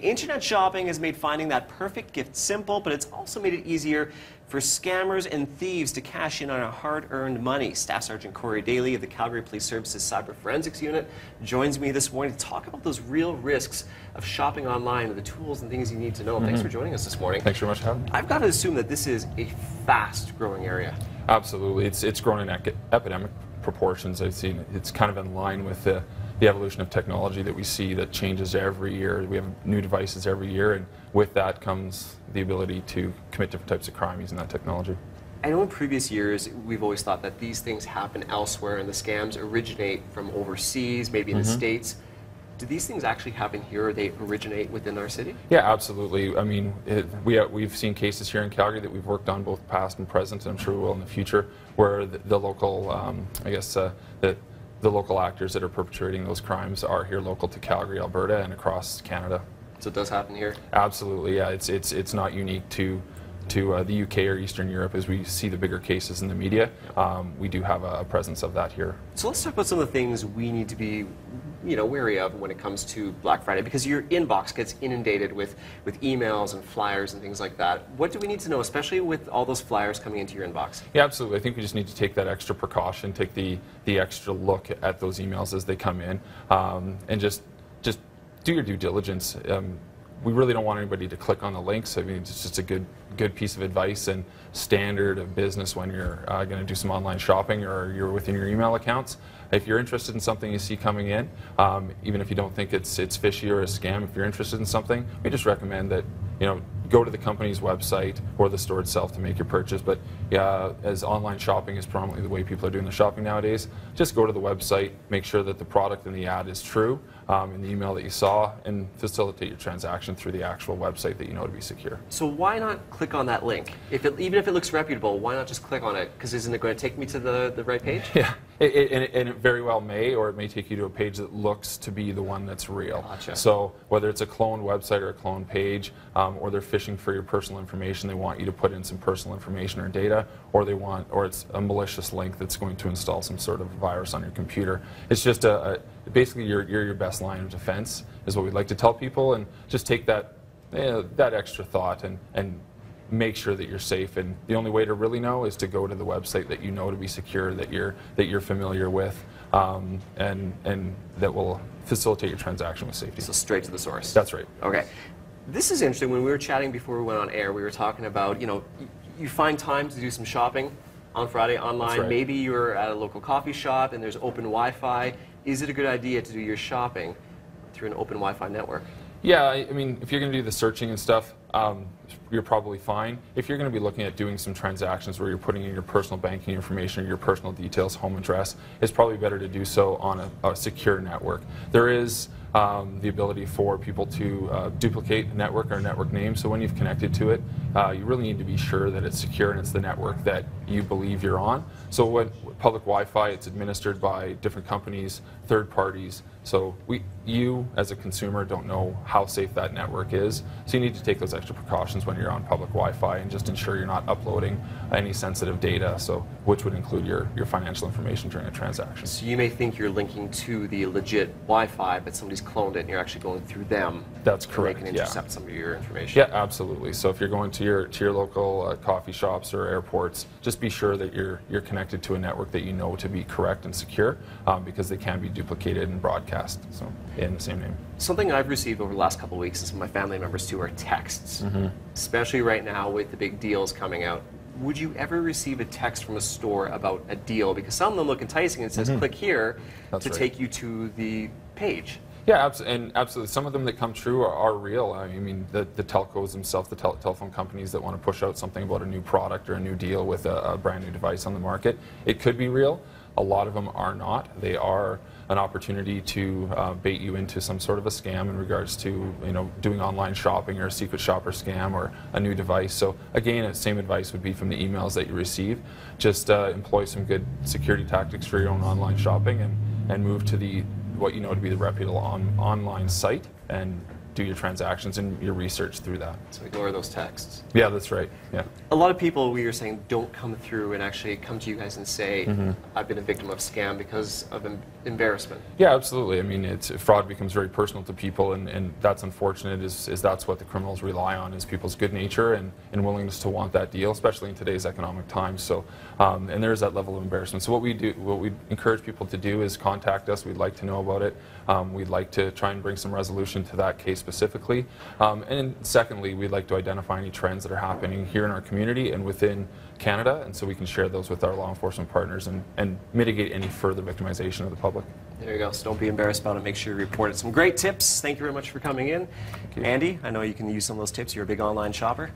Internet shopping has made finding that perfect gift simple, but it's also made it easier for scammers and thieves to cash in on our hard-earned money. Staff Sgt. Dayley of the Calgary Police Service's Cyber Forensics Unit joins me this morning to talk about those real risks of shopping online and the tools and things you need to know. Thanks for joining us this morning. Thanks very much for having me. I've got to assume that this is a fast-growing area. Absolutely. It's grown in epidemic proportions. I've seen it's kind of in line with the evolution of technology that we see that changes every year. We have new devices every year, and with that comes the ability to commit different types of crime using that technology. I know in previous years we've always thought that these things happen elsewhere and the scams originate from overseas, maybe in the States. Do these things actually happen here, or they originate within our city? Yeah, absolutely. I mean, we've seen cases here in Calgary that we've worked on, both past and present, and I'm sure we will in the future, where the local, the local actors that are perpetrating those crimes are here local to Calgary, Alberta, and across Canada. So it does happen here? Absolutely, yeah. It's not unique to the UK or Eastern Europe as we see the bigger cases in the media. We do have a presence of that here. So let's talk about some of the things we need to be wary of when it comes to Black Friday, because your inbox gets inundated with emails and flyers and things like that. What do we need to know, especially with all those flyers coming into your inbox? Yeah, absolutely. I think we just need to take that extra precaution, take the extra look at those emails as they come in, and just do your due diligence. We really don't want anybody to click on the links. I mean, it's just a good piece of advice and standard of business when you're going to do some online shopping or you're within your email accounts. If you're interested in something you see coming in, even if you don't think it's fishy or a scam, if you're interested in something, we just recommend that go to the company's website or the store itself to make your purchase. But yeah, as online shopping is predominantly the way people are doing the shopping nowadays, just go to the website, make sure that the product in the ad is true in the email that you saw, and facilitate your transaction through the actual website that you know to be secure. So why not click on that link? Even if it looks reputable, why not just click on it? Because isn't it going to take me to the right page? Yeah, and it very well may, or it may take you to a page that looks to be the one that's real. Gotcha. So whether it's a cloned website or a cloned page, or they're phishing for your personal information, they want you to put in some personal information or data, or it's a malicious link that's going to install some sort of virus on your computer. It's just basically you're your best line of defense is what we'd like to tell people, and just take that extra thought and make sure that you're safe. And the only way to really know is to go to the website that you know to be secure, that you're familiar with, and that will facilitate your transaction with safety. So straight to the source. That's right. Okay. This is interesting. When we were chatting before we went on air, we were talking about, you find time to do some shopping on Friday online. That's right. Maybe you're at a local coffee shop and there's open Wi-Fi. Is it a good idea to do your shopping through an open Wi-Fi network? Yeah, I mean, if you're going to do the searching and stuff, you're probably fine. If you're going to be looking at doing some transactions where you're putting in your personal banking information or your personal details, home address, it's probably better to do so on a secure network. There is the ability for people to duplicate a network or a network name, so when you've connected to it, you really need to be sure that it's secure and it's the network that you believe you're on. So when public Wi-Fi, it's administered by different companies, third parties, so you as a consumer don't know how safe that network is, so you need to take those extra precautions when you're on public Wi-Fi and just ensure you're not uploading any sensitive data, which would include your financial information during a transaction. So you may think you're linking to the legit Wi-Fi, but somebody's cloned it and you're actually going through them. That's correct. They can intercept some of your information. Yeah, absolutely. So if you're going to your local coffee shops or airports, just be sure that you're connected to a network that you know to be correct and secure, because they can be duplicated and broadcast in the same name. Something I've received over the last couple of weeks, and some of my family members too, are texts. Especially right now with the big deals coming out. Would you ever receive a text from a store about a deal? Because some of them look enticing and it says click here to take you to the page. Yeah, absolutely. Some of them that come true are real. I mean, the telcos themselves, the telephone companies that want to push out something about a new product or a new deal with a brand new device on the market, it could be real. A lot of them are not. They are an opportunity to bait you into some sort of a scam in regards to doing online shopping or a secret shopper scam or a new device. So again, the same advice would be from the emails that you receive. Just employ some good security tactics for your own online shopping and move to what you know to be the reputable online site, and do your transactions and your research through that. So ignore those texts. Yeah, that's right. Yeah. A lot of people, we were saying, don't come through and actually come to you guys and say, I've been a victim of scam because of embarrassment. Yeah, absolutely. I mean, fraud becomes very personal to people, and that's unfortunate. Is that's what the criminals rely on, is people's good nature and willingness to want that deal, especially in today's economic times. So, and there is that level of embarrassment. So what we encourage people to do is contact us. We'd like to know about it. We'd like to try and bring some resolution to that case specifically. And secondly, we'd like to identify any trends that are happening here in our community and within Canada, and so we can share those with our law enforcement partners and mitigate any further victimization of the public. There you go. So don't be embarrassed about it. Make sure you report it. Some great tips. Thank you very much for coming in. Thank you. Andy, I know you can use some of those tips. You're a big online shopper.